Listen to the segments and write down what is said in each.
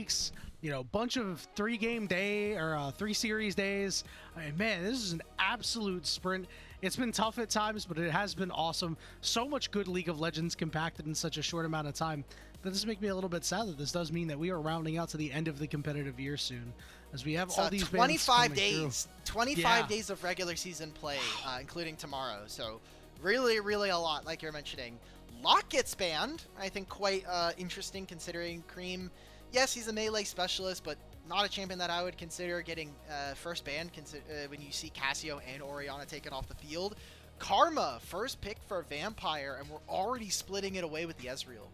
weeks, you know, bunch of 3-game day or 3-series days. I mean, man, this is an absolute sprint. It's been tough at times, but it has been awesome. So much good League of Legends compacted in such a short amount of time. That does make me a little bit sad that this does mean that we are rounding out to the end of the competitive year soon, as we have all these 25 days, through. 25 days of regular season play, including tomorrow. So really, really a lot, like you're mentioning. Locke gets banned. I think quite interesting considering Creme. Yes, he's a melee specialist, but not a champion that I would consider getting first banned when you see Cassio and Orianna taken off the field. Karma, first pick for Vampire, and we're already splitting it away with the Ezreal.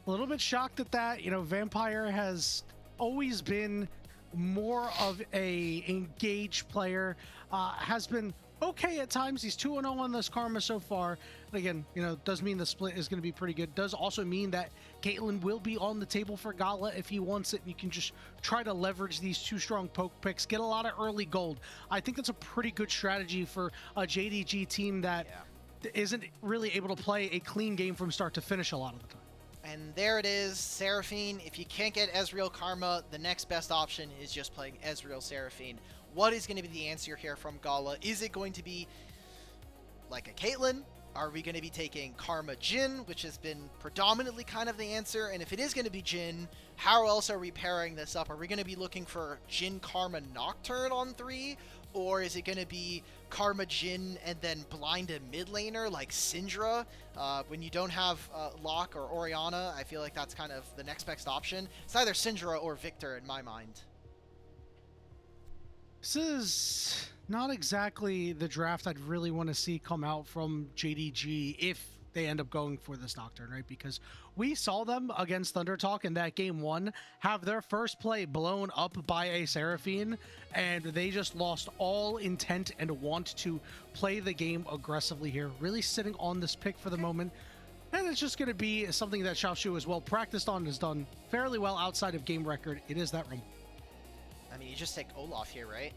A little bit shocked at that. You know, Vampire has always been more of a engaged player, has been okay at times. He's 2-0 on this Karma so far. But again, you know, does mean the split is going to be pretty good. Does also mean that Caitlyn will be on the table for Gala if he wants it. You can just try to leverage these 2 strong poke picks, get a lot of early gold. I think that's a pretty good strategy for a JDG team that isn't really able to play a clean game from start to finish a lot of the time. And there it is, Seraphine. If you can't get Ezreal Karma, the next best option is just playing Ezreal Seraphine. What is going to be the answer here from Gala? Is it going to be like a Caitlyn? Are we going to be taking Karma Jhin, which has been predominantly kind of the answer? And if it is going to be Jhin, how else are we pairing this up? Are we going to be looking for Jhin Karma Nocturne on 3? Or is it going to be Karma Jhin and then blind a mid laner like Syndra? When you don't have Locke or Orianna, I feel like that's kind of the next best option. It's either Syndra or Victor in my mind. This is not exactly the draft I'd really want to see come out from JDG if they end up going for this Nocturne, right? Because we saw them against ThunderTalk in that game 1 have their first play blown up by a Seraphine, and they just lost all intent and want to play the game aggressively here. Really sitting on this pick for the moment. And it's just going to be something that Xiaoxu is well practiced on, has done fairly well outside of game record. It is that Rumble. I mean, you just take Olaf here, right?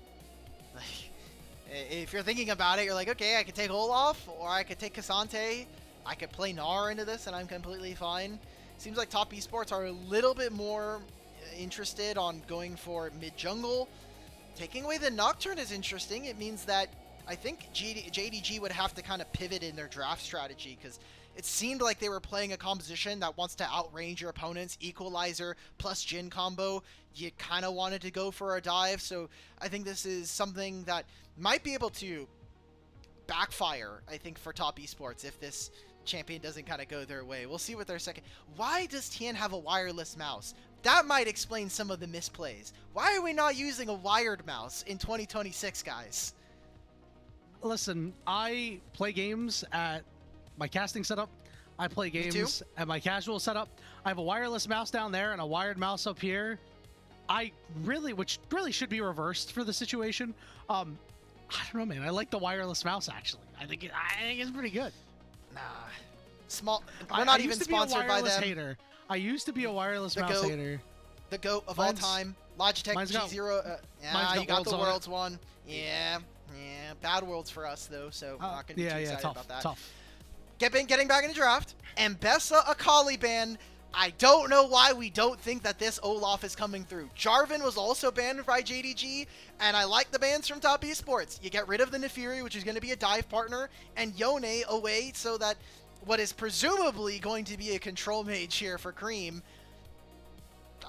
Like, if you're thinking about it, you're like, okay, I could take Olaf, or I could take Cassante. I could play Gnar into this, and I'm completely fine. Seems like top esports are a little bit more interested on going for mid-jungle. Taking away the Nocturne is interesting. It means that I think JDG would have to kind of pivot in their draft strategy, because it seemed like they were playing a composition that wants to outrange your opponents. Equalizer plus Jhin combo. You kind of wanted to go for a dive, so I think this is something that might be able to backfire, I think, for top esports if this champion doesn't kind of go their way. We'll see what their second... Why does Tian have a wireless mouse? That might explain some of the misplays. Why are we not using a wired mouse in 2026, guys? Listen, I play games at my casting setup. I play games at my casual setup. I have a wireless mouse down there and a wired mouse up here. Which really should be reversed for the situation. I don't know, man. I like the wireless mouse, actually. I think it's pretty good. Nah. We're not even sponsored by them. Hater. I used to be a wireless mouse hater. The GOAT of all time. Logitech G0. Yeah, you got the Worlds one. Yeah. Bad Worlds for us, though, so I'm not going to be too excited about that. Tough. Getting back in the draft. Mbessa Akali ban. I don't know why we don't think that this Olaf is coming through. Jarvan was also banned by JDG, and I like the bans from top esports. You get rid of the Nefiri, which is going to be a dive partner, and Yone away so that what is presumably going to be a control mage here for Creme.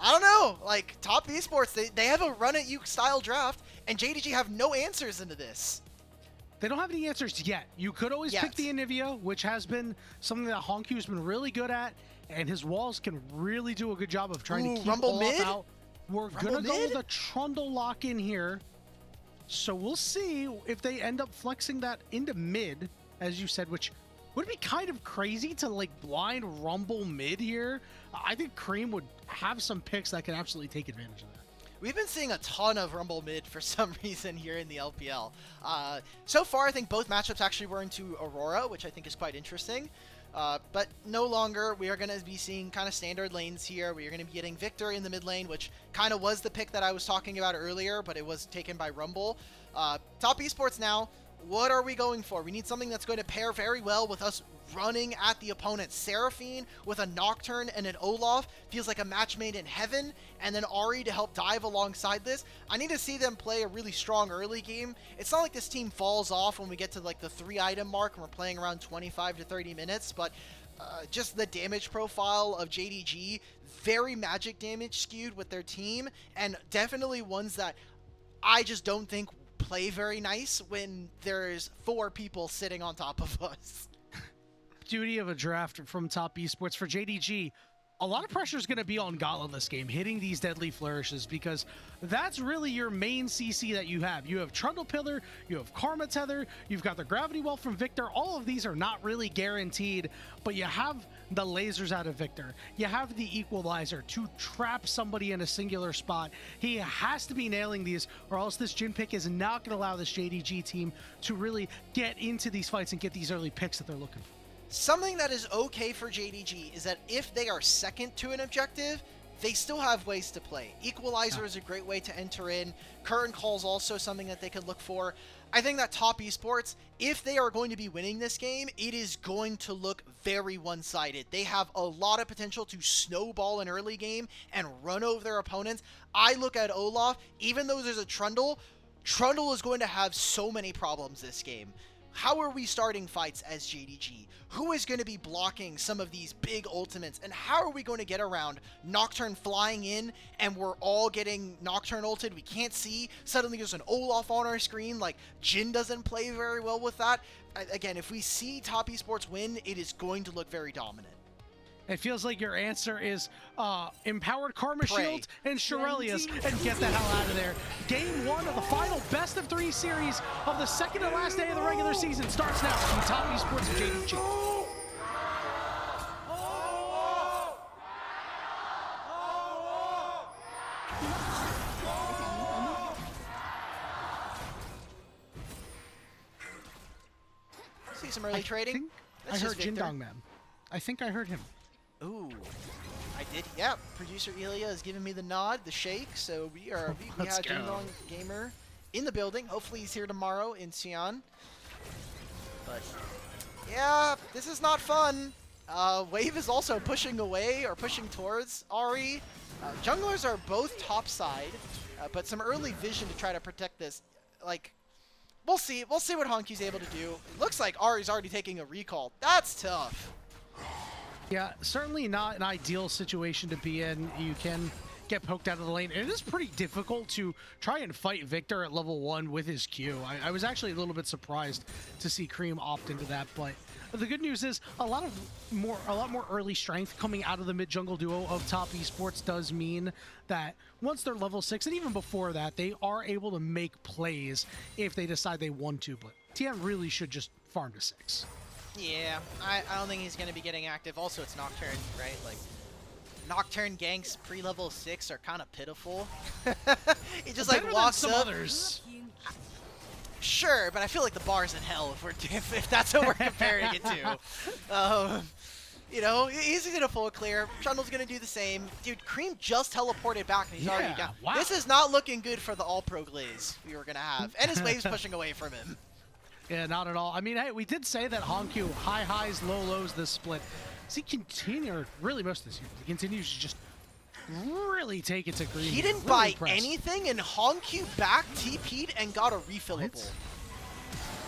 I don't know. Like, top esports, they have a run-at-you style draft, and JDG have no answers into this. They don't have any answers yet. You could always pick the Anivia, which has been something that HongQ has been really good at, and his walls can really do a good job of trying to keep Rumble Olaf mid? out. We're going to go with a Trundle lock in here. So we'll see if they end up flexing that into mid, as you said, which would be kind of crazy to like blind Rumble mid here. I think Creme would have some picks that can absolutely take advantage of that. We've been seeing a ton of Rumble mid for some reason here in the LPL. So far, I think both matchups actually were into Aurora, which I think is quite interesting. But no longer. We are going to be seeing kind of standard lanes here. We are going to be getting Victor in the mid lane, which kind of was the pick that I was talking about earlier, but it was taken by Rumble. Top esports now. What are we going for? We need something that's going to pair very well with us running at the opponent. Seraphine with a Nocturne and an Olaf feels like a match made in heaven, and then Ahri to help dive alongside this. I need to see them play a really strong early game. It's not like this team falls off when we get to like the 3-item mark and we're playing around 25 to 30 minutes, but just the damage profile of JDG, very magic damage skewed with their team, and definitely ones that I just don't think play very nice when there's 4 people sitting on top of us. Beauty of a draft from Top Esports for JDG. A lot of pressure is going to be on Gala this game, hitting these deadly flourishes, because that's really your main CC that you have. You have Trundle Pillar, you have Karma Tether, you've got the Gravity Well from Victor. All of these are not really guaranteed, but you have the lasers out of Victor. You have the Equalizer to trap somebody in a singular spot. He has to be nailing these, or else this Jhin pick is not going to allow this JDG team to really get into these fights and get these early picks that they're looking for. Something that is okay for JDG is that if they are second to an objective, they still have ways to play. Equalizer is a great way to enter in. Curtain Call is also something that they could look for. I think that Top Esports, if they are going to be winning this game, it is going to look very one-sided. They have a lot of potential to snowball an early game and run over their opponents. I look at Olaf, even though there's a Trundle, Trundle is going to have so many problems this game. How are we starting fights as JDG? Who is going to be blocking some of these big ultimates? And how are we going to get around Nocturne flying in and we're all getting Nocturne ulted? We can't see. Suddenly there's an Olaf on our screen. Like, Jhin doesn't play very well with that. Again, if we see Top Esports win, it is going to look very dominant. It feels like your answer is Empowered Karma Shield and Shirelius, and get the hell out of there. Game 1 of the final best of 3 series of the second and last day of the regular season starts now from Top Esports and JDG. See some early trading. I heard Jindong Man. I think I heard him. Ooh, I did. Yeah, producer Ilya has given me the nod, the shake. So we have Jindong Gamer in the building. Hopefully he's here tomorrow in Xi'an. But yeah, this is not fun. Wave is also pushing away or pushing towards Ahri. Junglers are both top side, but some early vision to try to protect this. Like, we'll see. We'll see what HongQ's able to do. It looks like Ahri's already taking a recall. That's tough. Yeah, certainly not an ideal situation to be in. You can get poked out of the lane. It is pretty difficult to try and fight Victor at level 1 with his Q. I was actually a little bit surprised to see Creme opt into that, but the good news is a lot more early strength coming out of the mid-jungle duo of Top Esports does mean that once they're level 6, and even before that, they are able to make plays if they decide they want to, but Tian really should just farm to 6. Yeah, I don't think he's going to be getting active. Also, it's Nocturne, right? Like, Nocturne ganks pre-level 6 are kind of pitiful. He just like walks up. Others. Sure, but I feel like the bar's in hell if that's what we're comparing it to. You know, he's going to full clear. Trundle's going to do the same. Dude, Creme just teleported back and he's already down. Wow. This is not looking good for the all-pro Glaze we were going to have. And his wave's pushing away from him. Yeah, not at all. I mean, hey, we did say that HongQ, high highs, low lows this split. Does he continue, really most of this year, he continues to just really take it to green. He didn't buy anything, and HongQ back TP'd and got a refillable.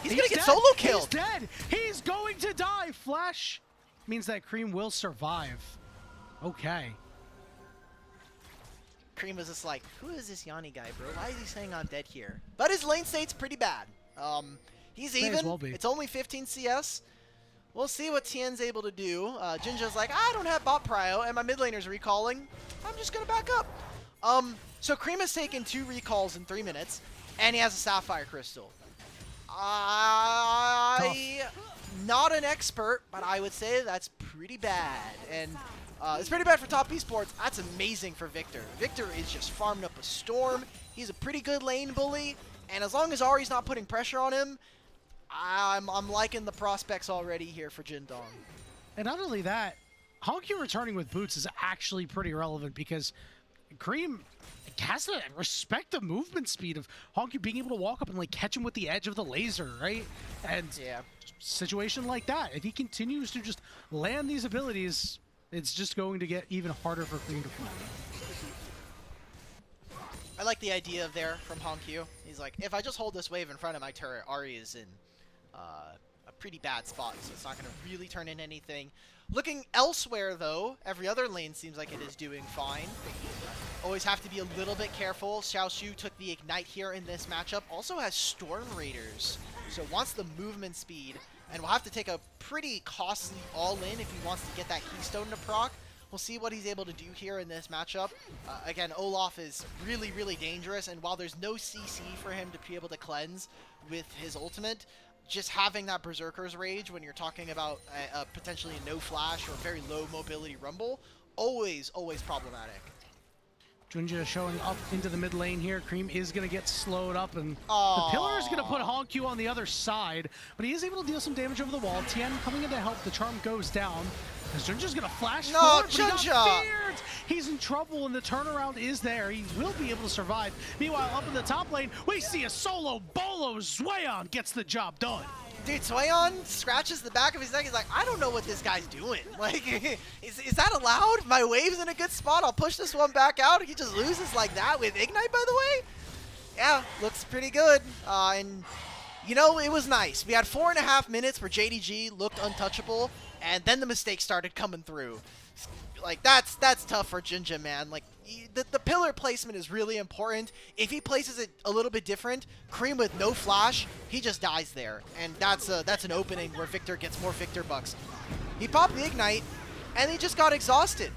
He's going to get solo killed. He's dead. He's going to die. Flash means that Creme will survive. Okay. Creme was just like, who is this Yanni guy, bro? Why is he saying I'm dead here? But his lane state's pretty bad. He's even. Well, it's only 15 CS. We'll see what Tian's able to do. JunJia's like, I don't have bot prio, and my mid laner's recalling. I'm just going to back up. So Creme has taken 2 recalls in 3 minutes, and he has a Sapphire Crystal. Not an expert, but I would say that's pretty bad. And it's pretty bad for Top Esports. That's amazing for Victor. Victor is just farming up a storm. He's a pretty good lane bully. And as long as Ahri's not putting pressure on him, I'm liking the prospects already here for Jindong. And not only that, HongQ returning with boots is actually pretty relevant because Creme has to respect the movement speed of HongQ being able to walk up and like catch him with the edge of the laser, right? And Yeah. situation like that, if he continues to just land these abilities, it's just going to get even harder for Creme to play. I like the idea there from HongQ. He's like, if I just hold this wave in front of my turret, Ahri is in a pretty bad spot, so it's not going to really turn in anything. Looking elsewhere, though, every other lane seems like it is doing fine. Always have to be a little bit careful. Xiaoxu took the Ignite here in this matchup. Also has Storm Raiders, so wants the movement speed, and will have to take a pretty costly all-in if he wants to get that Keystone to proc. We'll see what he's able to do here in this matchup. Again, Olaf is really, really dangerous, and while there's no CC for him to be able to cleanse with his ultimate, just having that Berserker's Rage when you're talking about potentially a no flash or very low mobility rumble, always problematic. JunJia showing up into the mid lane here. Creme is going to get slowed up, and the pillar is going to put HongQ on the other side, but he is able to deal some damage over the wall. Tian coming in to help. The charm goes down. JunJia's going to flash forward, but he got feared. He's in trouble, and the turnaround is there. He will be able to survive. Meanwhile, up in the top lane, we see a solo bolo. Zuian gets the job done. Dude, Zuian scratches the back of his neck. He's like, I don't know what this guy's doing. Like, is that allowed? My wave's in a good spot. I'll push this one back out. He just loses like that with Ignite, by the way. Yeah, looks pretty good. And, you know, it was nice. We had 4.5 minutes where JDG looked untouchable, and then the mistakes started coming through. Like, that's tough for JunJia, man. Like, the pillar placement is really important. If he places it a little bit different, Creme with no flash, he just dies there. And that's an opening where Victor gets more Victor bucks. He popped the Ignite, and he just got exhausted.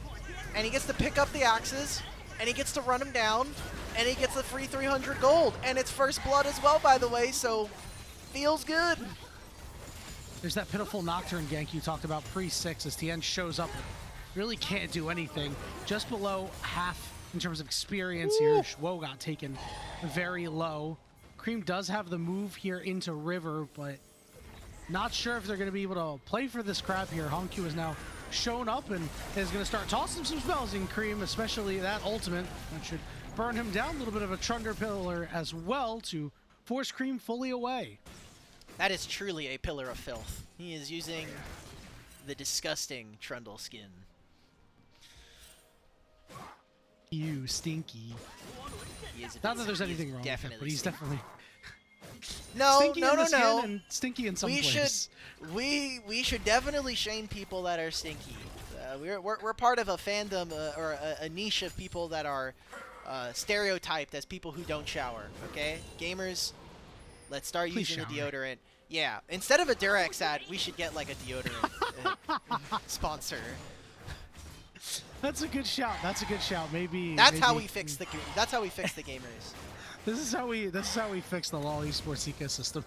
And he gets to pick up the axes, and he gets to run him down, and he gets the free 300 gold. And it's first blood as well, by the way, so feels good. There's that pitiful Nocturne gank you talked about pre-6 as Tian shows up. Really can't do anything. Just below half in terms of experience here. Whoa, got taken very low. Creme does have the move here into River, but not sure if they're going to be able to play for this crap here. HongQ has now shown up and is going to start tossing some spells in Creme, especially that ultimate. That should burn him down. A little bit of a Trundle Pillar as well to force Creme fully away. That is truly a pillar of filth. He is using the disgusting Trundle skin. You stinky. He is Not that there's anything wrong with it, but he's definitely stinky in the skin and stinky in some place. We should definitely shame people that are stinky. We're part of a fandom or a niche of people that are stereotyped as people who don't shower. Okay, gamers, let's start using the deodorant. Yeah, instead of a Durex ad, we should get like a deodorant sponsor. That's a good shout. That's a good shout. Maybe that's how we fix the gamers. This is how we fix the LoL esports ecosystem.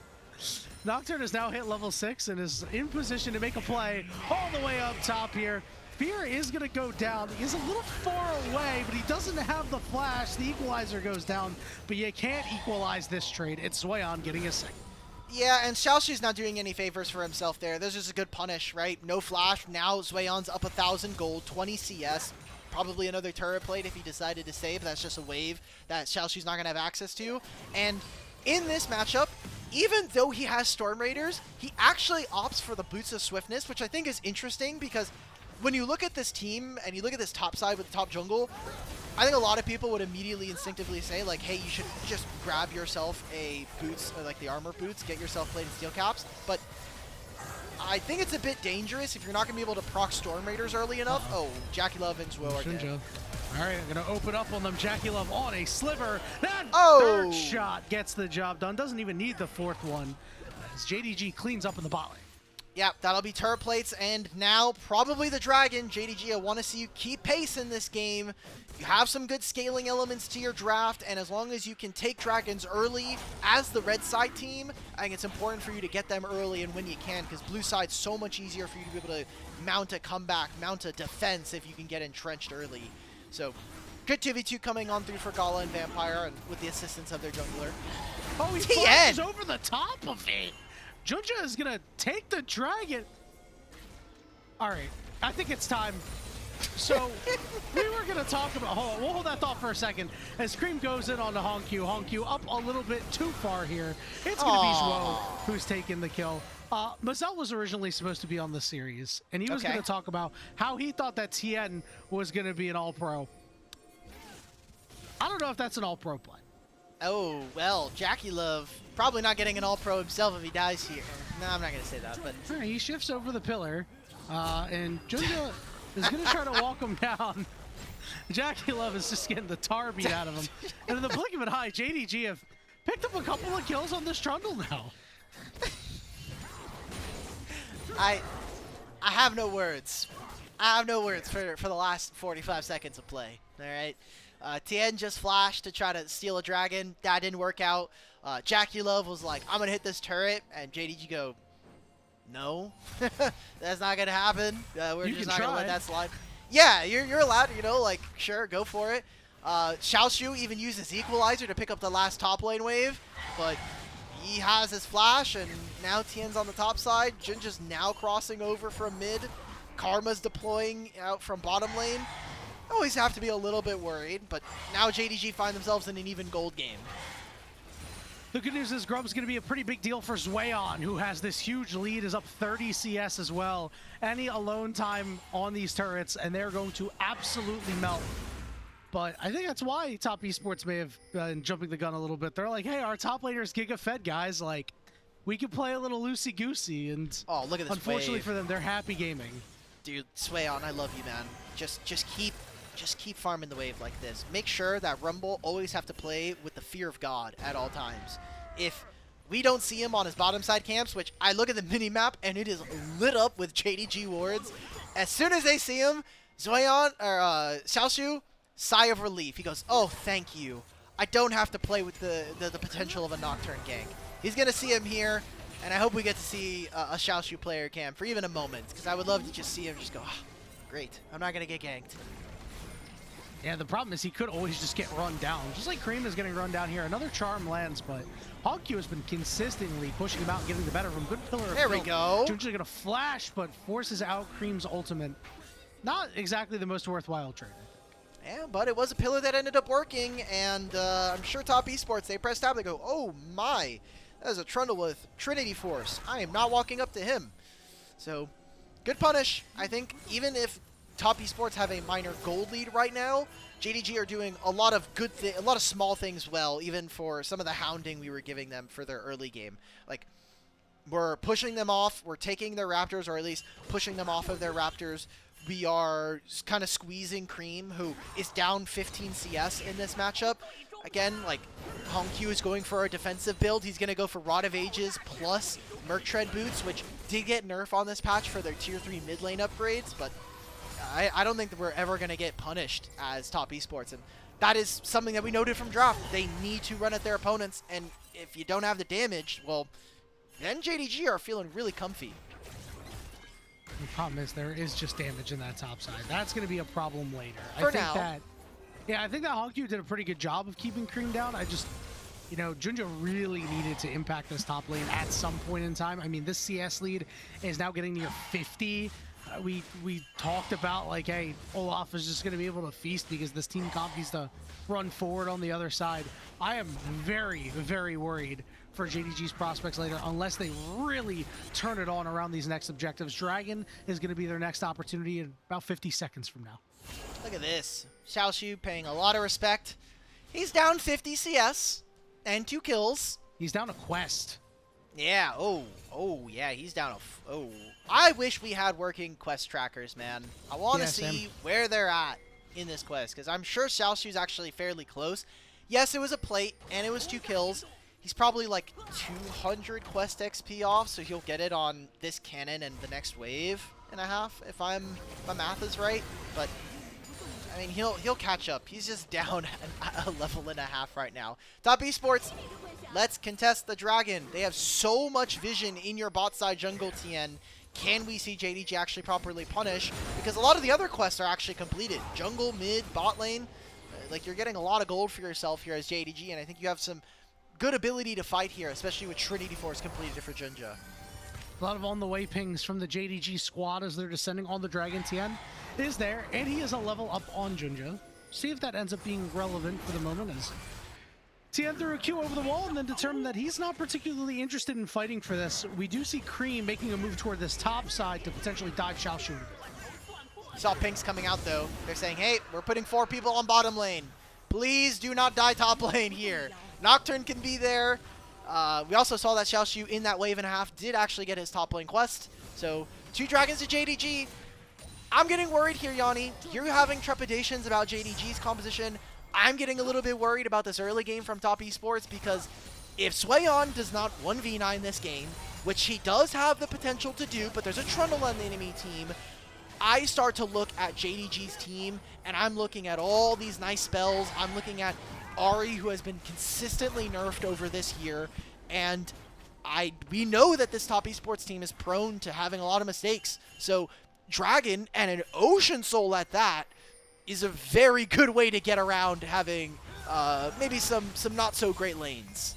Nocturne has now hit level 6 and is in position to make a play all the way up top here. Fear is going to go down. He's a little far away, but he doesn't have the flash. The equalizer goes down, but you can't equalize this trade. It's Zuian getting a second. Yeah, and Xiaoxu's not doing any favors for himself there. This is a good punish, right? No flash. Now Zuian's up 1,000 gold, 20 CS. Probably another turret plate if he decided to save. That's just a wave that Xiaoxu's not going to have access to. And in this matchup, even though he has Storm Raiders, he actually opts for the Boots of Swiftness, which I think is interesting because when you look at this team and you look at this top side with the top jungle, I think a lot of people would immediately instinctively say, like, hey, you should just grab yourself a boots, or like the armor boots, get yourself plated steel caps. But I think it's a bit dangerous if you're not going to be able to proc Storm Raiders early enough. Oh, JackeyLove and Zuo are dead. All right, I'm going to open up on them. JackeyLove on a sliver. That third shot gets the job done. Doesn't even need the fourth one as JDG cleans up in the bot lane. Yeah, that'll be turret plates, and now probably the Dragon. JDG, I want to see you keep pace in this game. You have some good scaling elements to your draft, and as long as you can take Dragons early as the red side team, I think it's important for you to get them early and when you can, because blue side's so much easier for you to be able to mount a comeback, mount a defense if you can get entrenched early. So, good 2v2 coming on through for Gala and Vampire, and with the assistance of their jungler. Oh, he flashes over the top of it. JunJia is going to take the Dragon. All right, I think it's time So we were going to talk about, hold on, we'll hold that thought for a second. As Creme goes in on the HongQ, HongQ up a little bit too far here. It's going to be Zhuo who's taking the kill. Mazel was originally supposed to be on the series, and he was going to talk about how he thought that Tian was going to be an all-pro. I don't know if that's an all-pro play. Oh, well, JackeyLove probably not getting an all-pro himself if he dies here. No, I'm not going to say that, but... Right, he shifts over the pillar, and JunJia is going to try to walk him down. JackeyLove is just getting the tar beat out of him. And in the blink of an eye, JDG have picked up a couple of kills on this Trundle now. I have no words. I have no words for the last 45 seconds of play. All right. Tian just flashed to try to steal a dragon. That didn't work out. JackeyLove was like, I'm going to hit this turret. And JDG go, no, that's not going to happen. We're just not going to let that slide. Yeah, you're allowed, you know, like, sure, go for it. Xiaoxu even uses Equalizer to pick up the last top lane wave. But he has his flash, and now Tian's on the top side. JunJia's now crossing over from mid. Karma's deploying out from bottom lane. Always have to be a little bit worried, but now JDG find themselves in an even gold game. The good news is Grub's going to be a pretty big deal for Zuian, who has this huge lead, is up 30 CS as well. Any alone time on these turrets, and they're going to absolutely melt. But I think that's why Top Esports may have been jumping the gun a little bit. They're like, hey, our top laner's Giga Fed, guys. Like, we can play a little loosey-goosey. And oh, look at this unfortunately wave. For them, they're happy gaming. Dude, Zuian, I love you, man. Just keep farming the wave like this. Make sure that Rumble always have to play with the fear of God at all times. If we don't see him on his bottom side camps, which I look at the mini-map and it is lit up with JDG wards, as soon as they see him, Zuian, or Xiaoxu, sigh of relief. He goes, oh, thank you. I don't have to play with the potential of a Nocturne gank. He's going to see him here, and I hope we get to see a Xiaoxu player camp for even a moment, because I would love to just see him just go, oh, great, I'm not going to get ganked. Yeah, the problem is he could always just get run down. Just like Creme is getting run down here. Another charm lands, but HongQ has been consistently pushing him out and getting the better of him. Good pillar of There we go. JunJia's going to flash, but forces out Creme's ultimate. Not exactly the most worthwhile trade. Yeah, but it was a pillar that ended up working, and I'm sure Top Esports, they press tab, they go, oh my, that is a Trundle with Trinity Force. I am not walking up to him. So, good punish. I think even if Top Esports have a minor gold lead right now, JDG are doing a lot of good a lot of small things well, even for some of the hounding we were giving them for their early game. Like, we're pushing them off, we're taking their Raptors, or at least pushing them off of their Raptors. We are kind of squeezing Creme, who is down 15 CS in this matchup. Again, like, HongQ is going for a defensive build. He's going to go for Rod of Ages plus Merc Tread Boots, which did get nerfed on this patch for their Tier 3 mid lane upgrades, but I don't think that we're ever going to get punished as Top Esports, and that is something that we noted from draft. They need to run at their opponents, and if you don't have the damage, well, then JDG are feeling really comfy. The problem is there is just damage in that top side. That's going to be a problem later. For now. I think that HongQ did a pretty good job of keeping Creme down. You know, JunJia really needed to impact this top lane at some point in time. I mean, this CS lead is now getting near 50. We talked about, like, hey, Olaf is just going to be able to feast because this team comp needs to run forward on the other side. I am very, very worried for JDG's prospects later unless they really turn it on around these next objectives. Dragon is going to be their next opportunity in about 50 seconds from now. Look at this. Xiaoxu paying a lot of respect. He's down 50 CS and 2 kills. He's down a quest. Yeah, oh, yeah, he's down a... I wish we had working quest trackers, man. I want to see where they're at in this quest, because I'm sure Xiaoxu's actually fairly close. Yes, it was a plate, and it was 2 kills. He's probably like 200 quest XP off, so he'll get it on this cannon and the next wave and a half, if my math is right. But I mean, he'll catch up. He's just down a level and a half right now. Top Esports, let's contest the dragon. They have so much vision in your bot side jungle, Tian. Can we see JDG actually properly punish? Because a lot of the other quests are actually completed. Jungle, mid, bot lane. Like, you're getting a lot of gold for yourself here as JDG, and I think you have some good ability to fight here, especially with Trinity Force completed for JunJia. A lot of on-the-way pings from the JDG squad as they're descending on the Dragon Tian. is there, and he is a level up on JunJia. See if that ends up being relevant for the moment, as Tian threw a Q over the wall and then determined that he's not particularly interested in fighting for this. We do see Creme making a move toward this top side to potentially dive Xiaoxu. Saw pinks coming out though. They're saying, hey, we're putting 4 people on bottom lane. Please do not die top lane here. Nocturne can be there. We also saw that Xiaoxu in that wave and a half did actually get his top lane quest. So 2 dragons to JDG. I'm getting worried here, Yanni. You're having trepidations about JDG's composition. I'm getting a little bit worried about this early game from Top Esports, because if Zuian does not 1v9 this game, which he does have the potential to do, but there's a Trundle on the enemy team, I start to look at JDG's team, and I'm looking at all these nice spells. I'm looking at Ahri, who has been consistently nerfed over this year, and we know that this Top Esports team is prone to having a lot of mistakes. So Dragon and an Ocean Soul at that is a very good way to get around having maybe some not so great lanes.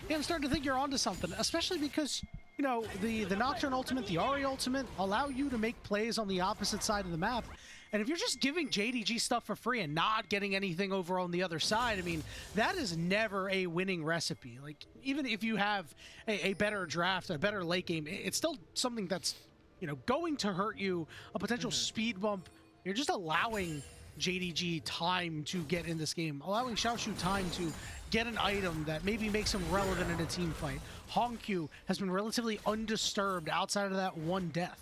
Yeah, I'm starting to think you're onto something, especially because, you know, the Nocturne ultimate, the Ahri ultimate allow you to make plays on the opposite side of the map. And if you're just giving JDG stuff for free and not getting anything over on the other side, I mean, that is never a winning recipe. Like, even if you have a better draft, a better late game, it's still something that's, you know, going to hurt you, a potential speed bump. You're just allowing JDG time to get in this game, allowing Xiaoxu time to get an item that maybe makes him relevant in a team fight. HongQ has been relatively undisturbed outside of that one death.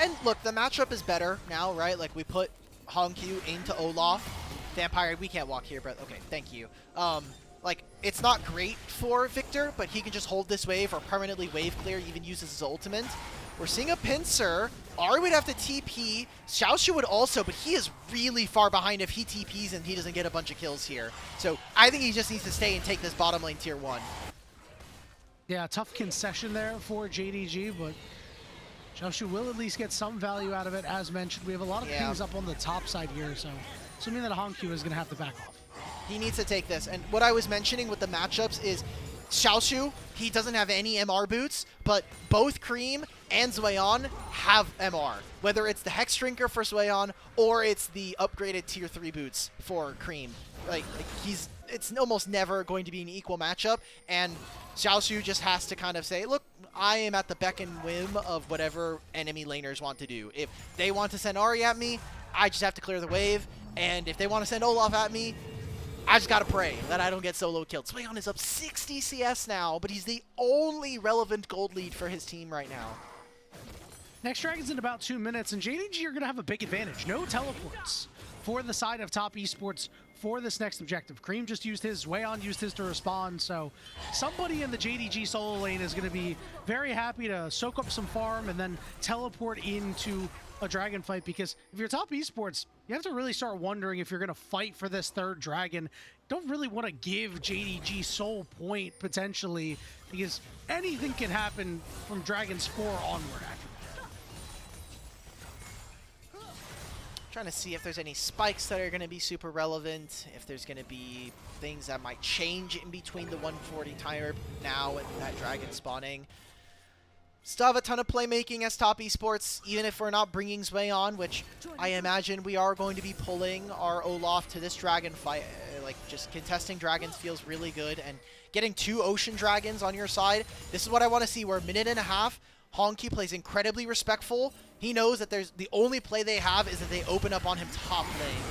And look, the matchup is better now, right? Like, we put HongQ into Olaf. Vampire, we can't walk here, but okay, thank you. Like, it's not great for Victor, but he can just hold this wave or permanently wave clear, even uses his ultimate. We're seeing a pincer. Ahri would have to TP. Xiaoxu would also, but he is really far behind if he TPs and he doesn't get a bunch of kills here. So I think he just needs to stay and take this bottom lane tier 1. Yeah, tough concession there for JDG, but Xiaoxu will at least get some value out of it. As mentioned, we have a lot of pings up on the top side here, so assuming that HongQ is going to have to back off. He needs to take this. And what I was mentioning with the matchups is Xiaoxu, he doesn't have any MR boots, but both Creme and Zuian have MR. Whether it's the Hex Drinker for Zuian or it's the upgraded tier 3 boots for Creme. Like it's almost never going to be an equal matchup, and Xiaoxu just has to kind of say, look, I am at the beck and whim of whatever enemy laners want to do. If they want to send Ahri at me, I just have to clear the wave, and if they want to send Olaf at me, I just gotta pray that I don't get solo killed. Zuian is up 60 CS now, but he's the only relevant gold lead for his team right now. Next Dragon's in about 2 minutes, and JDG are gonna have a big advantage. No teleports for the side of Top Esports for this next objective. Creme just used his, Zuian used his to respond, so somebody in the JDG solo lane is gonna be very happy to soak up some farm and then teleport into a dragon fight, because if you're Top Esports, you have to really start wondering if you're going to fight for this third dragon. Don't really want to give JDG soul point, potentially, because anything can happen from Dragons 4 onward after that. Trying to see if there's any spikes that are going to be super relevant, if there's going to be things that might change in between the 140 timer now and that dragon spawning. Still have a ton of playmaking as Top Esports, even if we're not bringing Zuian, which I imagine we are going to be pulling our Olaf to this dragon fight. Like, just contesting dragons feels really good, and getting 2 ocean dragons on your side, this is what I want to see. We're a minute and a half. HongQ plays incredibly respectful. He knows that the only play they have is that they open up on him top lane.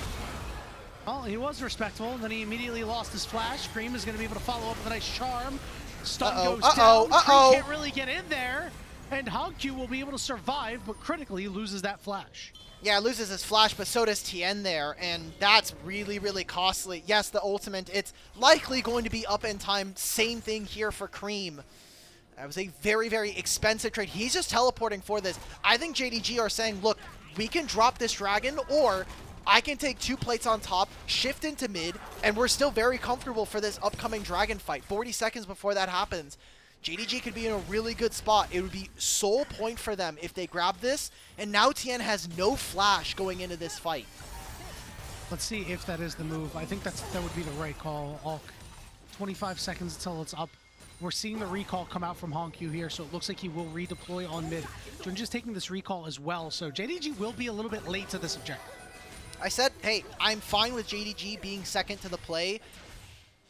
Well, he was respectful, and then he immediately lost his flash. Creme is going to be able to follow up with a nice charm. Stun goes down. Creme can't really get in there. And HongQ will be able to survive, but critically loses that flash. Yeah, loses his flash, but so does Tian there, and that's really, really costly. Yes, the ultimate, it's likely going to be up in time. Same thing here for Creme. That was a very, very expensive trade. He's just teleporting for this. I think JDG are saying, look, we can drop this dragon, or I can take 2 plates on top, shift into mid, and we're still very comfortable for this upcoming dragon fight. 40 seconds before that happens. JDG could be in a really good spot. It would be soul point for them if they grab this, and now Tian has no flash going into this fight. Let's see if that is the move. I think that would be the right call. 25 seconds until it's up. We're seeing the recall come out from HongQ here, so it looks like he will redeploy on mid. JunJia's taking this recall as well, so JDG will be a little bit late to this objective. I said, hey, I'm fine with JDG being second to the play,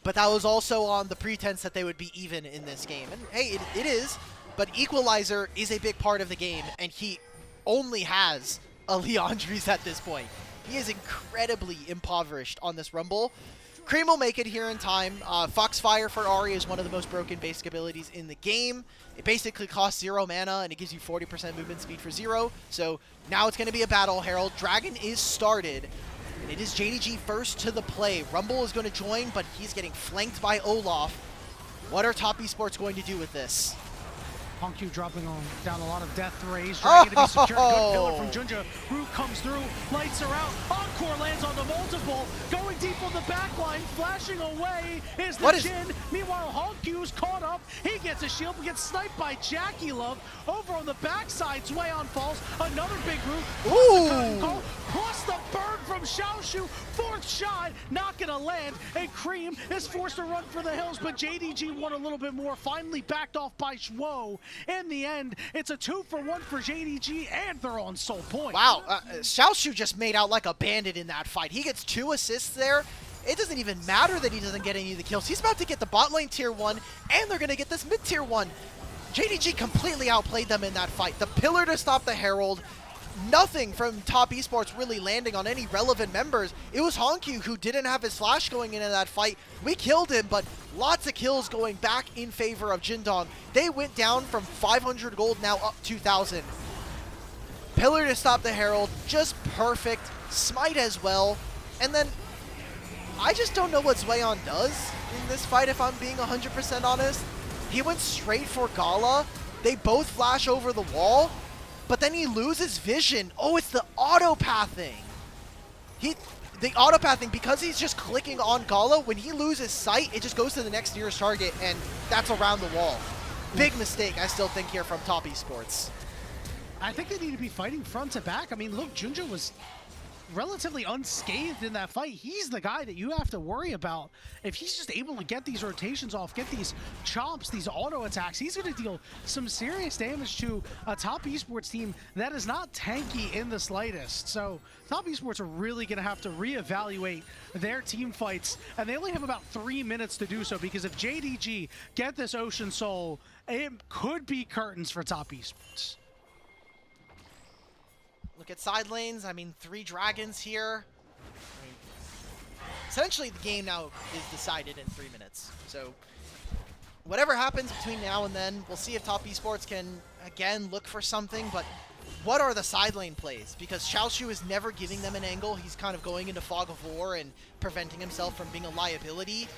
but that was also on the pretense that they would be even in this game. And hey, it is, but Equalizer is a big part of the game, and he only has a Leandries at this point. He is incredibly impoverished on this Rumble. Creme will make it here in time. Foxfire for Ahri is one of the most broken basic abilities in the game. It basically costs 0 mana, and it gives you 40% movement speed for 0. So now it's going to be a battle, Herald. Dragon is started, and it is JDG first to the play. Rumble is going to join, but he's getting flanked by Olaf. What are Top Esports going to do with this? HongQ dropping down a lot of death rays, trying to be secure. Good pillar from JunJia. Root comes through, lights are out. Encore lands on the multiple, going deep on the back line, flashing away is the Jin. Meanwhile, HongQ's caught up. He gets a shield, gets sniped by JackeyLove. Over on the backside, Zuian falls. Another big root. Ooh! Plus the burn from Xiaoxu. Fourth shot, not gonna land. And Creme is forced to run for the hills, but JDG won a little bit more. Finally backed off by Shuo. In the end, it's a 2-for-1 for JDG, and they're on soul point. Wow, Xiaoxu just made out like a bandit in that fight. He gets 2 assists there. It doesn't even matter that he doesn't get any of the kills. He's about to get the bot lane tier 1, and they're going to get this mid tier 1. JDG completely outplayed them in that fight. The pillar to stop the Herald. Nothing from Top Esports really landing on any relevant members. It was HongQ who didn't have his flash going into that fight. We killed him, but lots of kills going back in favor of Jindong. They went down from 500 gold, now up 2,000. Pillar to stop the Herald, just perfect. Smite as well. And then, I just don't know what Zuian does in this fight, if I'm being 100% honest. He went straight for Gala. They both flash over the wall. But then he loses vision. Oh, it's the auto-pathing. The auto-pathing, because he's just clicking on Gala, when he loses sight, it just goes to the next nearest target, and that's around the wall. Big mistake, I still think, here from Top Esports. I think they need to be fighting front to back. I mean, look, JunJia was relatively unscathed in that fight. He's the guy that you have to worry about. If he's just able to get these rotations off, get these chomps, these auto attacks, he's going to deal some serious damage to a Top Esports team that is not tanky in the slightest. So Top Esports are really going to have to reevaluate their team fights, and they only have about 3 minutes to do so, because if JDG get this Ocean Soul, it could be curtains for Top Esports. Look at side lanes. I mean, 3 dragons here. I mean, essentially, the game now is decided in 3 minutes. So, whatever happens between now and then, we'll see if Top Esports can, again, look for something. But what are the side lane plays? Because Xiaoxu is never giving them an angle. He's kind of going into Fog of War and preventing himself from being a liability.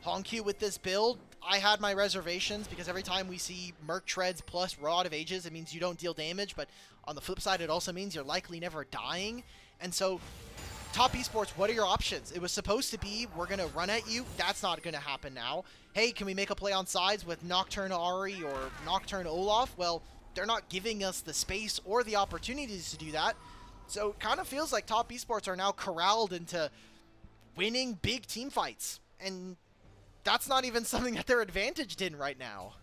HongQ with this build, I had my reservations, because every time we see Merc Treads plus Rod of Ages, it means you don't deal damage, but on the flip side, it also means you're likely never dying. And so, Top Esports, what are your options? It was supposed to be, we're going to run at you. That's not going to happen now. Hey, can we make a play on sides with Nocturne Ahri or Nocturne Olaf? Well, they're not giving us the space or the opportunities to do that. So, it kind of feels like Top Esports are now corralled into winning big team fights. And that's not even something that they're advantaged in right now.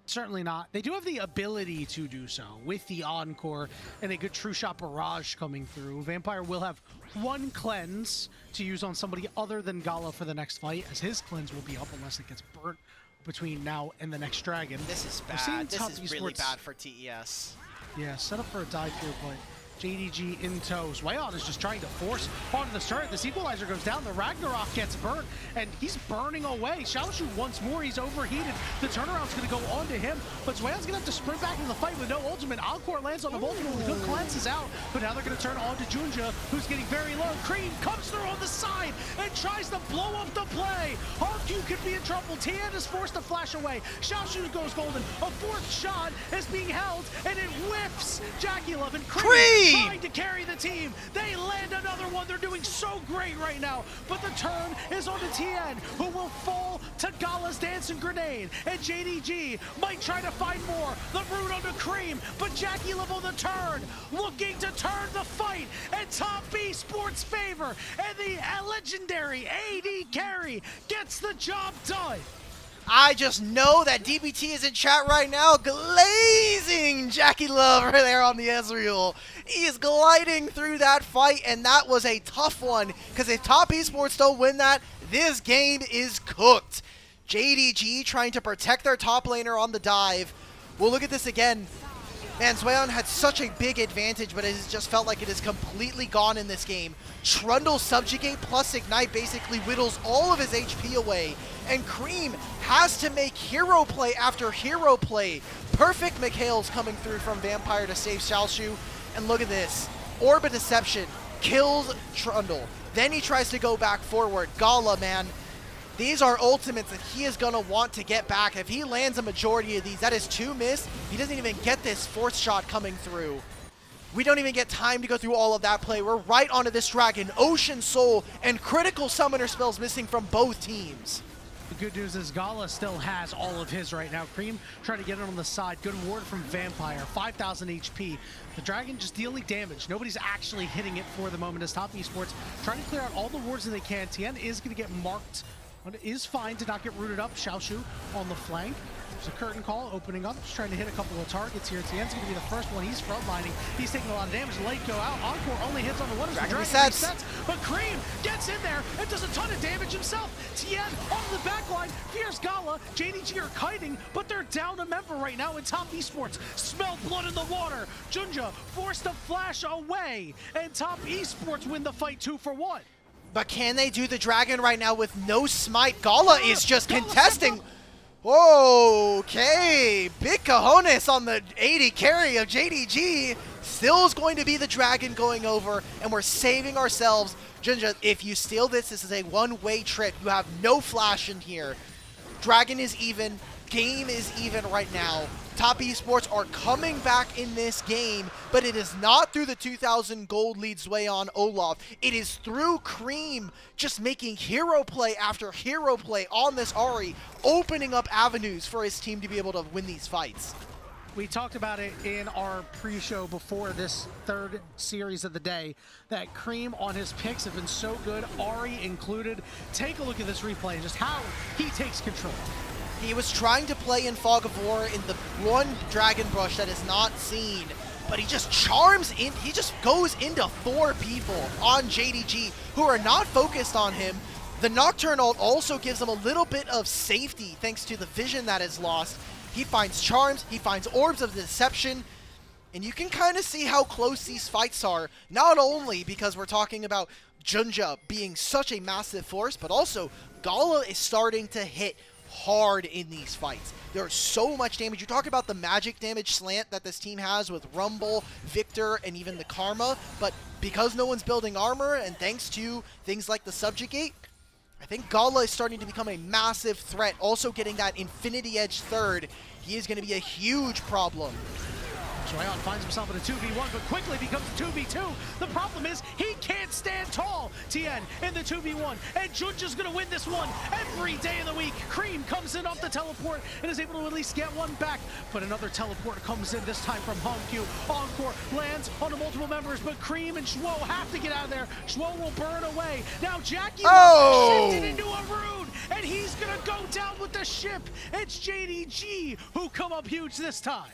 Certainly not. They do have the ability to do so with the Encore and a good True Shot Barrage coming through. Vampire will have 1 cleanse to use on somebody other than Gala for the next fight, as his cleanse will be up unless it gets burnt between now and the next dragon. This is bad. This is really bad for TES. Yeah, set up for a dive here, but JDG in tow. Zuian is just trying to force onto the start. This equalizer goes down. The Ragnarok gets burnt, and he's burning away. Xiaoxu once more. He's overheated. The turnaround's going to go onto him, but Zuian's going to have to sprint back into the fight with no ultimate. Encore lands on the multiple. The good cleanses out, but now they're going to turn on to JunJia, who's getting very low. Creme comes through on the side and tries to blow up the play. HongQ could be in trouble. Tian is forced to flash away. Xiaoxu goes golden. A 4th shot is being held, and it whiffs JackeyLove, and Creme trying to carry the team. They land another one. They're doing so great right now. But the turn is on to Tian, who will fall to Gala's dancing grenade. And JDG might try to find more. The root onto Creme, but JackeyLove on the turn, looking to turn the fight in Top Esports' favor. And the legendary AD carry gets the job done. I just know that DBT is in chat right now, glazing JackeyLove right there on the Ezreal. He is gliding through that fight, and that was a tough one, because if Top Esports don't win that, this game is cooked. JDG trying to protect their top laner on the dive. We'll look at this again. Man, Zuian had such a big advantage, but it has just felt like it is completely gone in this game. Trundle Subjugate plus Ignite basically whittles all of his HP away, and Creme has to make hero play after hero play. Perfect Mikhail's coming through from Vampire to save Xiaoxu, and look at this. Orb of Deception kills Trundle. Then he tries to go back forward. Gala, man. These are ultimates that he is going to want to get back. If he lands a majority of these, that is 2 miss. He doesn't even get this fourth shot coming through. We don't even get time to go through all of that play. We're right onto this dragon. Ocean Soul and critical summoner spells missing from both teams. The good news is Gala still has all of his right now. Creme trying to get it on the side. Good ward from Vampire. 5,000 HP. The dragon just dealing damage. Nobody's actually hitting it for the moment as Top Esports trying to clear out all the wards that they can. Tian is going to get marked. But it is fine to not get rooted up. Xiaoxu on the flank. There's a curtain call opening up. Just trying to hit a couple of targets here. Tian's going to be the first one. He's frontlining. He's taking a lot of damage. Late go out. Encore only hits on the one. Dragon resets. But Creme gets in there and does a ton of damage himself. Tian on the back line. Fierce Gala. JDG are kiting, but they're down a member right now in Top Esports. Smell blood in the water. JunJia forced to flash away. And Top Esports win the fight 2-for-1. But can they do the dragon right now with no smite? Gala is just contesting. Okay, big cojones on the 80 carry of JDG. Still is going to be the dragon going over, and we're saving ourselves. JunJia, if you steal this, this is a one-way trip. You have no flash in here. Dragon is even. Game is even right now. Top Esports are coming back in this game, but it is not through the 2,000 gold lead Zuian Olaf. It is through Creme just making hero play after hero play on this Ahri, opening up avenues for his team to be able to win these fights. We talked about it in our pre-show before this third series of the day, that Creme on his picks have been so good, Ahri included. Take a look at this replay and just how he takes control. He was trying to play in Fog of War in the one Dragon Brush that is not seen, but he just charms in, he just goes into 4 people on JDG who are not focused on him. The Nocturne ult also gives him a little bit of safety thanks to the vision that is lost. He finds charms, he finds orbs of deception, and you can kind of see how close these fights are, not only because we're talking about JunJia being such a massive force, but also Gala is starting to hit hard in these fights. There's so much damage. You talk about the magic damage slant that this team has with Rumble, Victor, and even the Karma, but because no one's building armor, and thanks to things like the Subjugate, I think Gala is starting to become a massive threat. Also getting that Infinity Edge third, he is going to be a huge problem. Zuian finds himself in a 2v1, but quickly becomes a 2v2. The problem is he can't stand tall. Tian in the 2v1, and JunJia's gonna win this one every day of the week. Creme comes in off the teleport and is able to at least get one back, but another teleport comes in, this time from HongQ. Encore lands on the multiple members, but Creme and Shuo have to get out of there. Shuo will burn away. Now JackeyLove shifted into a rune, and he's gonna go down with the ship. It's JDG who come up huge this time.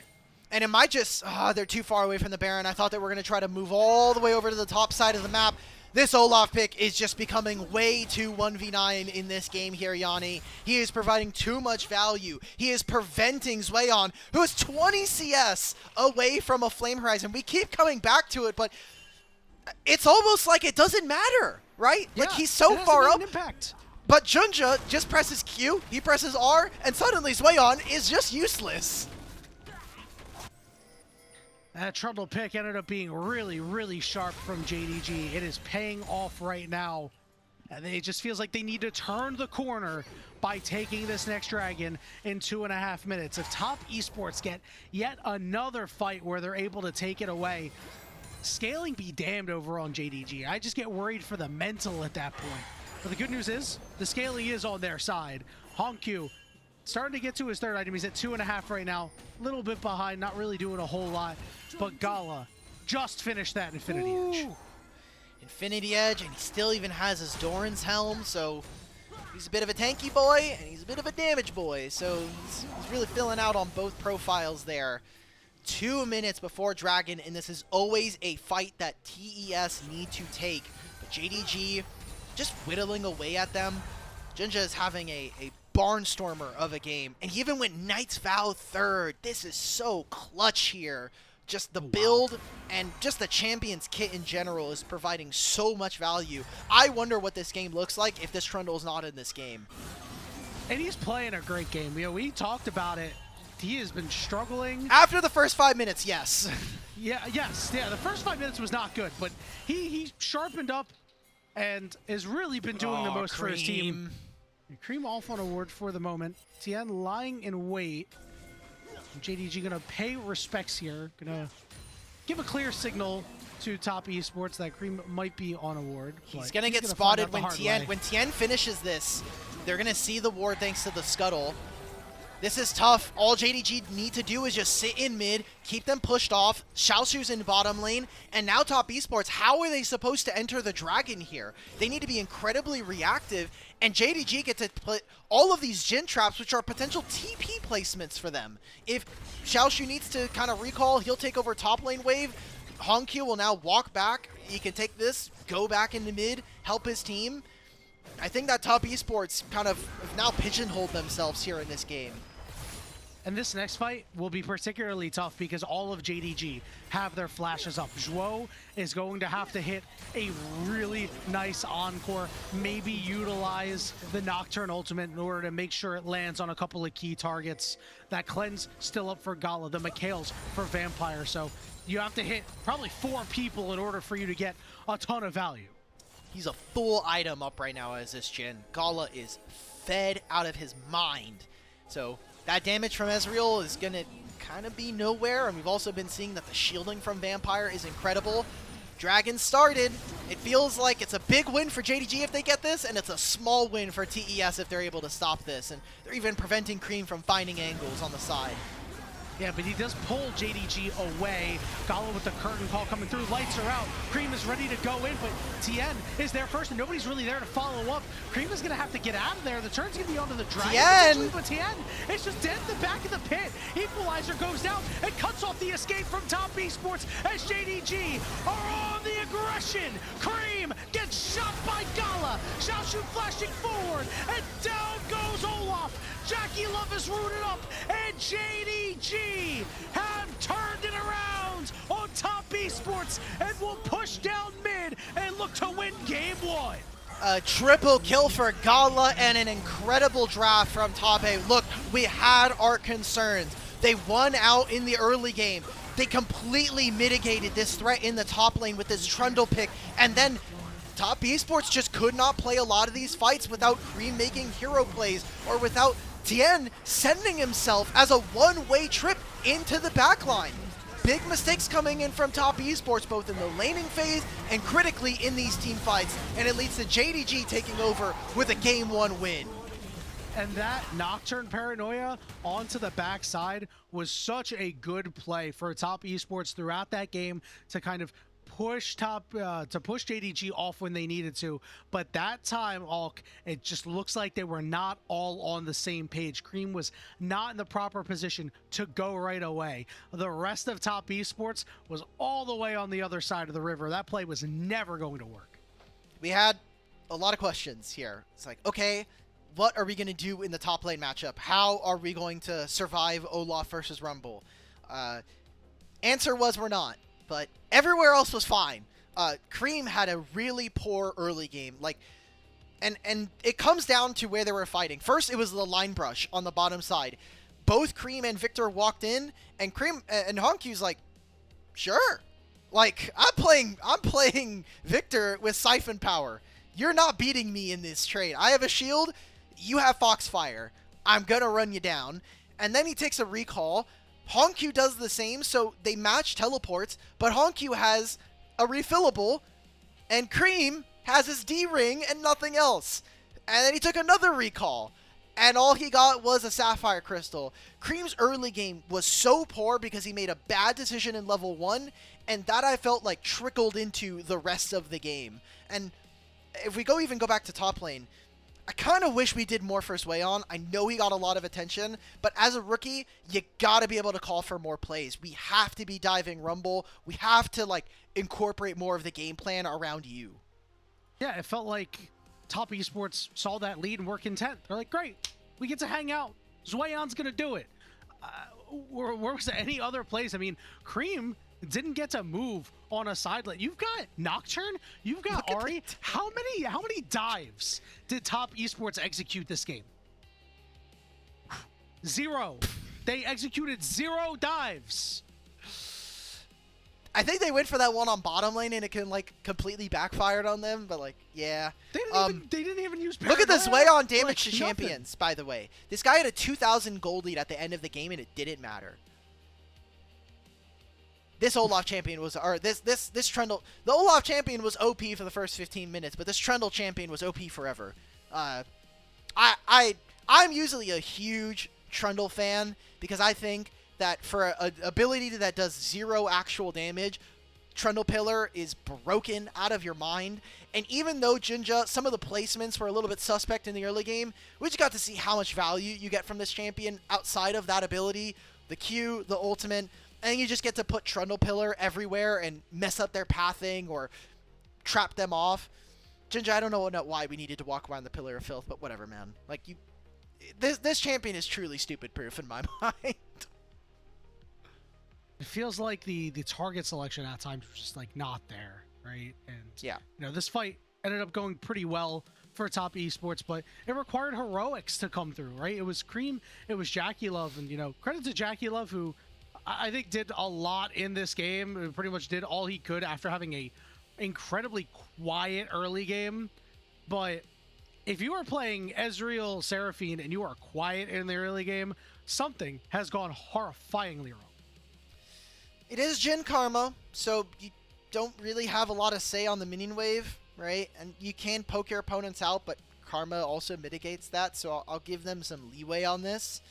And it might just, they're too far away from the Baron. I thought they were going to try to move all the way over to the top side of the map. This Olaf pick is just becoming way too 1v9 in this game here, Yanni. He is providing too much value. He is preventing Zuian, who is 20 CS away from a Flame Horizon. We keep coming back to it, but it's almost like it doesn't matter, right? Yeah, like he's so far up. Impact. But JunJia just presses Q, he presses R, and suddenly Zuian is just useless. That Trundle pick ended up being really, really sharp from JDG. It is paying off right now. And it just feels like they need to turn the corner by taking this next dragon in 2.5 minutes. If Top Esports get yet another fight where they're able to take it away, scaling be damned over on JDG. I just get worried for the mental at that point. But the good news is, the scaling is on their side. HongQ starting to get to his third item. He's at 2.5 right now. A little bit behind, not really doing a whole lot. But Gala just finished that Infinity Edge. Infinity Edge, and he still even has his Doran's Helm, so He's a bit of a tanky boy, and he's a bit of a damage boy, so he's really filling out on both profiles there. 2 minutes before Dragon, and this is always a fight that TES need to take. But JDG just whittling away at them. JunJia is having a barnstormer of a game, and he even went Knight's Vow 3rd. This is so clutch here. Just the build and just the Champions kit in general is providing so much value. I wonder what this game looks like if this Trundle is not in this game. And he's playing a great game. You know, we talked about it. He has been struggling. After the first 5 minutes, yes. Yeah, the first 5 minutes was not good, but he sharpened up and has really been doing the most for his team. Creme off on award for the moment. Tian lying in wait. JDG gonna pay respects here. Gonna give a clear signal to Top Esports that Creme might be on award. He's gonna get spotted when Tian finishes this. They're gonna see the ward thanks to the scuttle. This is tough. All JDG need to do is just sit in mid, keep them pushed off. Xiaoxu's in bottom lane, and now Top Esports, how are they supposed to enter the Dragon here? They need to be incredibly reactive, and JDG get to put all of these Jin traps, which are potential TP placements for them. If Xiaoxu needs to kind of recall, he'll take over top lane wave. HongQ will now walk back. He can take this, go back into mid, help his team. I think that Top Esports kind of have now pigeonholed themselves here in this game. And this next fight will be particularly tough because all of JDG have their flashes up. Zhuo is going to have to hit a really nice encore, maybe utilize the Nocturne ultimate in order to make sure it lands on a couple of key targets. That cleanse still up for Gala, the Mikhails for Vampire. So you have to hit probably 4 people in order for you to get a ton of value. He's a full item up right now as this Jin. Gala is fed out of his mind. So that damage from Ezreal is going to kind of be nowhere, and we've also been seeing that the shielding from Vampire is incredible. Dragon started. It feels like it's a big win for JDG if they get this, and it's a small win for TES if they're able to stop this, and they're even preventing Creme from finding angles on the side. Yeah, but he does pull JDG away. Gala with the curtain call coming through. Lights are out. Creme is ready to go in, but Tian is there first, and nobody's really there to follow up. Creme is going to have to get out of there. The turn's going to be onto the Dragon. But Tian is just dead in the back of the pit. Equalizer goes down and cuts off the escape from Top Esports as JDG are on the aggression. Creme gets shot by Gala. Xiaoxu flashing forward, and down goes Olaf. JackeyLove is rooted up, and JDG have turned it around on Top Esports and will push down mid and look to win game 1. A triple kill for Gala and an incredible draft from Top A. Look, we had our concerns. They won out in the early game. They completely mitigated this threat in the top lane with this Trundle pick, and then Top Esports just could not play a lot of these fights without Creme making hero plays or without Tian sending himself as a one-way trip into the backline. Big mistakes coming in from Top Esports, both in the laning phase and critically in these team fights, and it leads to JDG taking over with a Game 1 win. And that Nocturne Paranoia onto the backside was such a good play for Top Esports throughout that game to kind of push push JDG off when they needed to. But that time, Alk, it just looks like they were not all on the same page. Creme was not in the proper position to go right away. The rest of Top Esports was all the way on the other side of the river. That play was never going to work. We had a lot of questions here. It's like, okay, what are we going to do in the top lane matchup? How are we going to survive Olaf versus Rumble? Answer was we're not. But everywhere else was fine. Creme had a really poor early game. And it comes down to where they were fighting. First, it was the line brush on the bottom side. Both Creme and Victor walked in, and Creme and HongQ's like, sure. Like, I'm playing Victor with Siphon Power. You're not beating me in this trade. I have a shield. You have Foxfire. I'm gonna run you down. And then he takes a recall. HongQ does the same, so they match teleports, but HongQ has a refillable, and Creme has his D-ring and nothing else. And then he took another recall, and all he got was a Sapphire Crystal. Creme's early game was so poor because he made a bad decision in level 1, and that I felt like trickled into the rest of the game. And if we even go back to top lane, I kind of wish we did more for Zuian. I know he got a lot of attention, but as a rookie, you got to be able to call for more plays. We have to be diving Rumble. We have to, like, incorporate more of the game plan around you. Yeah, it felt like Top Esports saw that lead and were content. They're like, great, we get to hang out. Zuian's going to do it. Where was any other place? I mean, Creme didn't get to move on a sideline. You've got Nocturne, you've got Ari. How many dives did Top Esports execute this game? 0. They executed 0 dives. I think they went for that one on bottom lane and it can, like, completely backfired on them, but, like, yeah. They didn't even use Look at this Zuian damage like, to champions, by the way. This guy had a 2,000 gold lead at the end of the game and it didn't matter. This Olaf champion was, or this Trundle, the Olaf champion was OP for the first 15 minutes, but this Trundle champion was OP forever. I'm usually a huge Trundle fan because I think that for an ability that does 0 actual damage, Trundle Pillar is broken out of your mind. And even though JunJia, some of the placements were a little bit suspect in the early game, we just got to see how much value you get from this champion outside of that ability, the Q, the ultimate. And you just get to put Trundle Pillar everywhere and mess up their pathing or trap them off. JunJia, I don't know why we needed to walk around the Pillar of Filth, but whatever, man. Like, this champion is truly stupid-proof in my mind. It feels like the target selection at times was just, like, not there, right? And, yeah, you know, this fight ended up going pretty well for Top Esports, but it required heroics to come through, right? It was Creme, it was JackeyLove, and, you know, credit to JackeyLove, who I think did a lot in this game. Pretty much did all he could after having a incredibly quiet early game. But if you are playing Ezreal Seraphine and you are quiet in the early game, something has gone horrifyingly wrong. It is Jhin Karma, so you don't really have a lot of say on the minion wave, right? And you can poke your opponents out, but Karma also mitigates that, so I'll give them some leeway on this.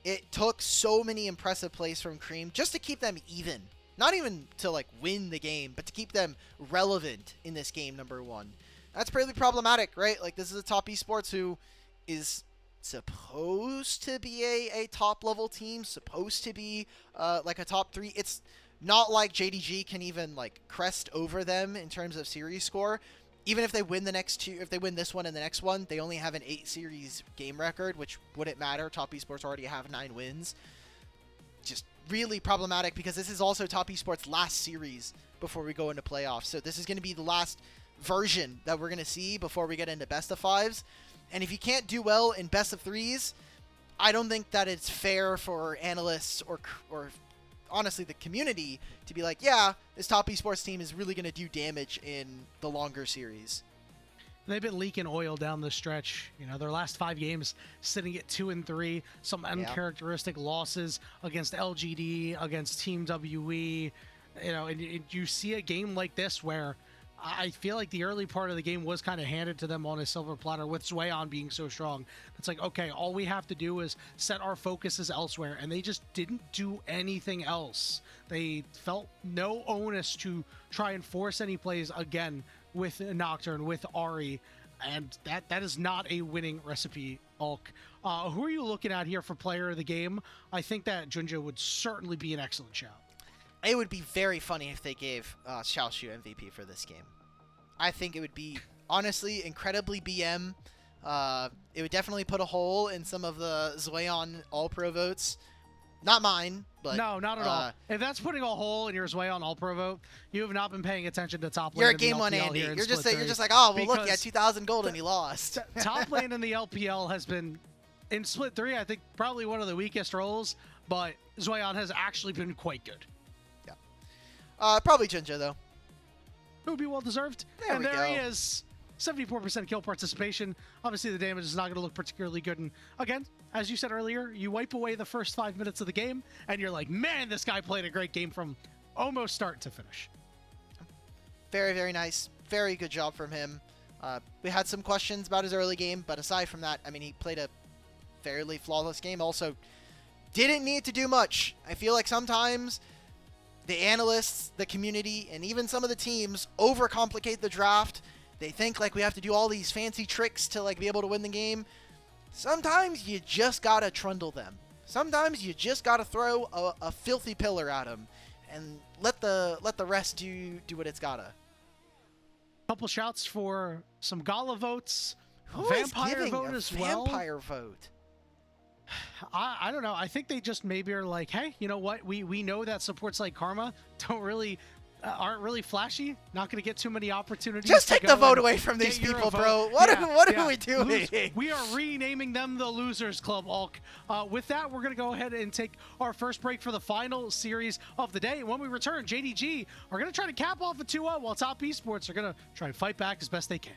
It took so many impressive plays from Creme just to keep them even. Not even to, like, win the game, but to keep them relevant in this game, number one. That's pretty problematic, right? Like, this is a Top Esports who is supposed to be a top-level team, supposed to be, like, a top 3. It's not like JDG can even, like, crest over them in terms of series score. Even if they win the next 2, if they win this one and the next one, they only have an 8 series game record, which wouldn't matter. Top Esports already have 9 wins. Just really problematic because this is also Top Esports' last series before we go into playoffs. So this is going to be the last version that we're going to see before we get into best of 5s. And if you can't do well in best of 3s, I don't think that it's fair for analysts or honestly the community to be like, yeah, this Top Esports team is really going to do damage in the longer series. They've been leaking oil down the stretch. You know, their last 5 games sitting at 2-3, some uncharacteristic losses against LGD, against Team WE. You know, and you see a game like this where I feel like the early part of the game was kind of handed to them on a silver platter with Zuian being so strong. It's like, okay, all we have to do is set our focuses elsewhere, and they just didn't do anything else. They felt no onus to try and force any plays again with Nocturne, with Ari, and that is not a winning recipe, Ulk. Who are you looking at here for player of the game? I think that JunJia would certainly be an excellent shout. It would be very funny if they gave Xiaoxu MVP for this game. I think it would be, honestly, incredibly BM. It would definitely put a hole in some of the Zuian All-Pro votes. Not mine, but... No, not at all. If that's putting a hole in your Zuian All-Pro vote, you have not been paying attention to top lane. You're a Game 1 Andy. You're just like, oh, well, look, he had 2,000 gold and he lost. Top lane in the LPL has been, in Split 3, I think probably one of the weakest roles, but Zuian has actually been quite good. Probably JunJia, though. It would be well-deserved. There he is. 74% kill participation. Obviously, the damage is not going to look particularly good. And again, as you said earlier, you wipe away the first 5 minutes of the game, and you're like, man, this guy played a great game from almost start to finish. Very, very nice. Very good job from him. We had some questions about his early game, but aside from that, I mean, he played a fairly flawless game. Also, didn't need to do much. I feel like sometimes the analysts, the community, and even some of the teams overcomplicate the draft They think like we have to do all these fancy tricks to like be able to win the game. Sometimes you just gotta trundle them. Sometimes you just gotta throw a filthy pillar at them, and let the rest do what it's gotta. Couple shouts for some Gala votes. Who is Vampire giving vote a as well. vampire vote? I don't know. I think they just maybe are like, hey, you know what? We know that supports like Karma aren't really flashy. Not going to get too many opportunities. Just take the vote away from these people, bro. What are we doing? We are renaming them the Losers Club, Hulk. With that, we're going to go ahead and take our first break for the final series of the day. When we return, JDG are going to try to cap off a 2-0 while Top Esports are going to try and fight back as best they can.